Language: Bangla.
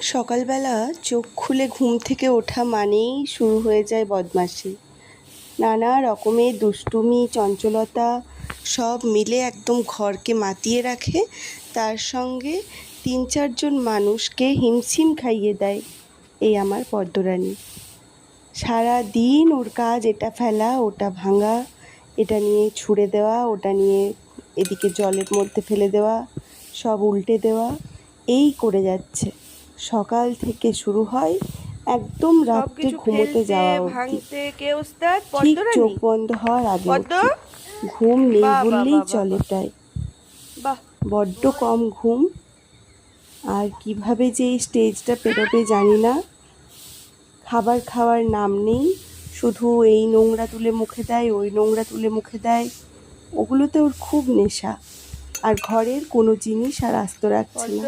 সকালবেলা চোখ খুলে ঘুম থেকে ওঠা মানেই শুরু হয়ে যায় বদমাশি। নানা রকমের দুষ্টুমি চঞ্চলতা সব মিলে একদম ঘরকে মাতিয়ে রাখে। তার সঙ্গে ৩-৪ জন মানুষকে হিমশিম খাইয়ে দেয় এই আমার পদ্মরানী। সারা দিন ওর কাজ এটা ফেলা ওটা ভাঙা, এটা নিয়ে ছুঁড়ে দেওয়া, ওটা নিয়ে এদিকে জলের মধ্যে ফেলে দেওয়া, সব উল্টে দেওয়া, এই করে যাচ্ছে। সকাল থেকে শুরু হয় একদম রাত্রে ঘুমোতে যাওয়া অবধি, ঠিক চোখ বন্ধ হওয়ার আগে অবধি। ঘুম নেই বললেই চলে প্রায়। বড্ড কম ঘুম। আর কিভাবে যে এই স্টেজটা পেরোবে জানি না। খাবার খাওয়ার নাম নেই, শুধু এই নোংরা তুলে মুখে দেয়, ওই নোংরা তুলে মুখে দেয়। ওগুলোতে ওর খুব নেশা। আর ঘরের কোনো জিনিস আর আস্ত রাখছে না।